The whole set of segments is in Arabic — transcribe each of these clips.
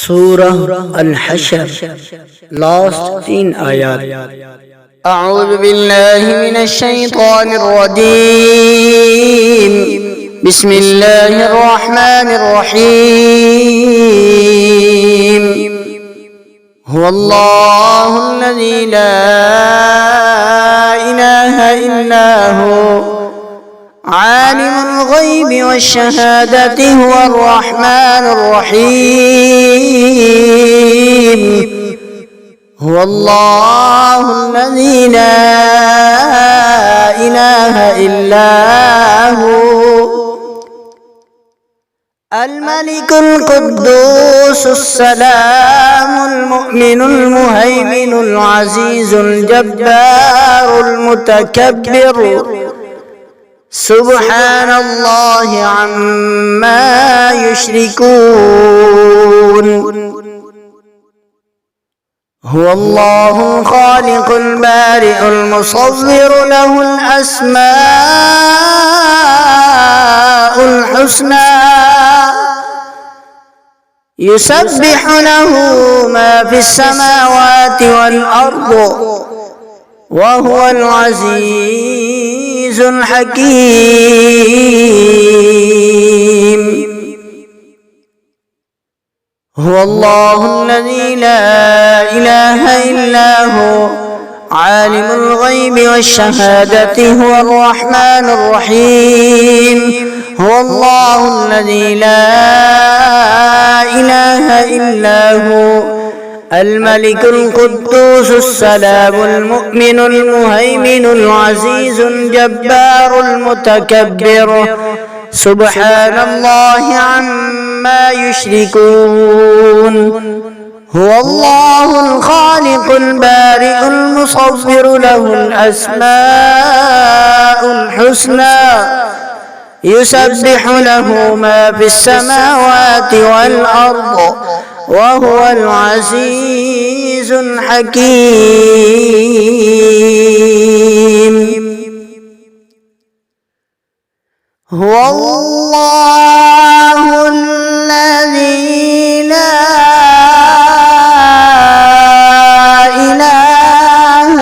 Surah Al-Hashr, last 3 ayat. أعوذ بالله من الشيطان الرجيم. بسم الله الرحمن الرحيم. هو الله الذي لا إله إلا هو عالم الغيب والشهادة هو الرحمن الرحيم. هو الله الذي لا إله إلا هو الملك القدوس السلام المؤمن المهيمن العزيز الجبار المتكبر سبحان الله عما يشركون. هو الله الخالق البارئ المصور له الأسماء الحسنى يسبح له ما في السماوات والأرض وهو العزيز الحكيم. هو الله الذي لا إله إلا هو عالم الغيب والشهادة هو الرحمن الرحيم. هو الله الذي لا إله إلا هو الملك القدوس السلام المؤمن المهيمن العزيز الجبار المتكبر سبحان الله عما يشركون. هو الله الخالق البارئ المصور له الأسماء الحسنى يسبح له ما في السماوات والأرض وهو العزيز الحكيم. هو الله الذي لا إله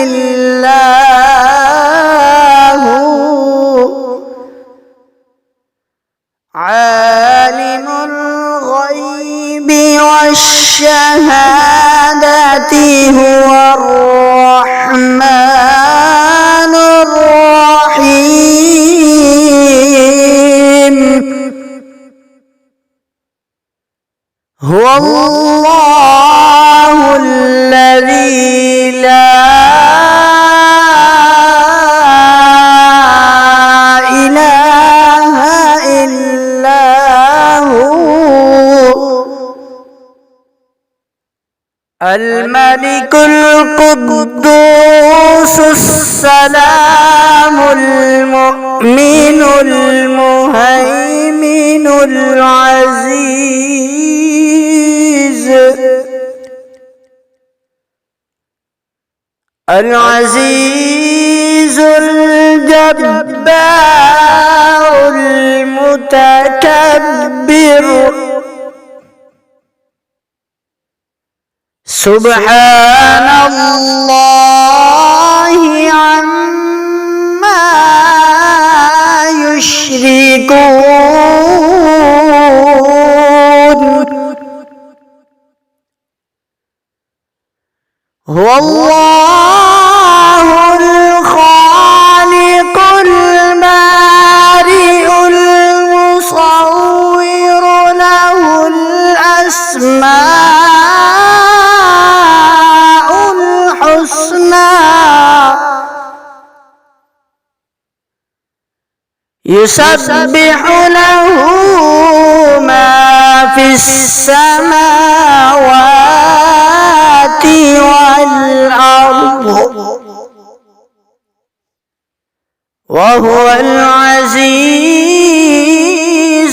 إلا هو عالم الغيب والشهادة هو الرحمن الرحيم. هو الله الذي لا إله إلا هو الملك القدوس السلام المؤمن المهيمن العزيز الجبار المتكبر سبحان الله عما يشركون. هو الله الخالق البارئ المصور له الأسماء الحسنى يسبح له ما في السماوات والأرض وهو العزيز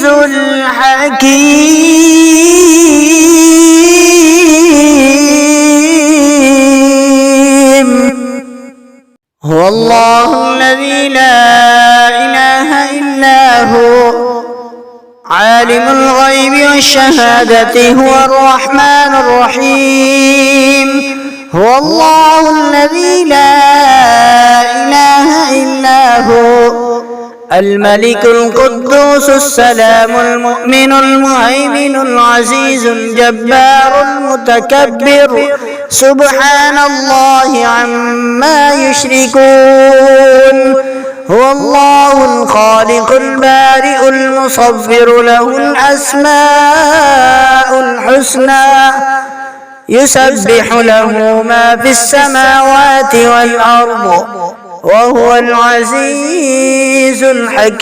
الحكيم. هو الله الذي لا إله إلا هو عالم الغيب والشهادة هو الرحمن الرحيم. هو الله الذي لا إله إلا هو الملك القدوس السلام المؤمن المهيمن العزيز الجبار المتكبر سبحان الله عما يشركون. هو الله الخالق البارئ المصور له الأسماء الحسنى يسبح له ما في السماوات والأرض وهو العزيز الحكيم.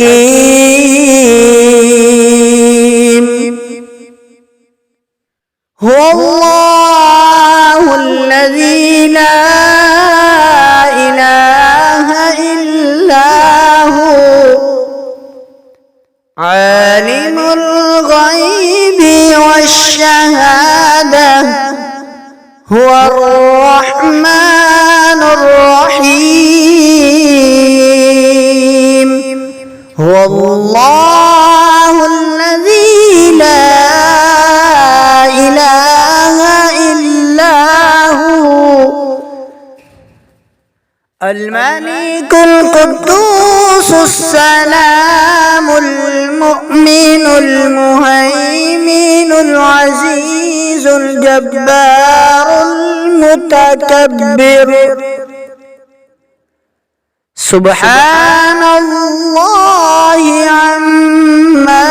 هو الله الذي لا إله إلا هو عالم الغيب والشهادة هو الرحمن الرحيم. هو الله الذي لا إله إلا هو الملك القدوس السلام المؤمن المهيمن العزيز الجبار المتكبر سبحان الله عما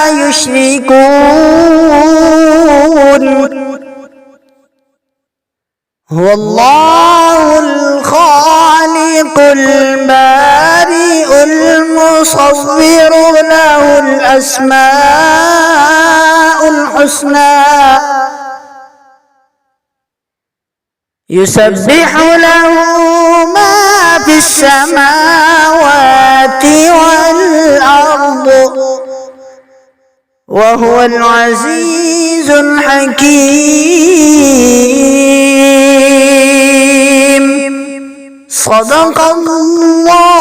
يشركون. هو الله الخالق البارئ المصور له الأسماء الحسنى يسبح له ما في السماوات والأرض وهو العزيز الحكيم. صدق الله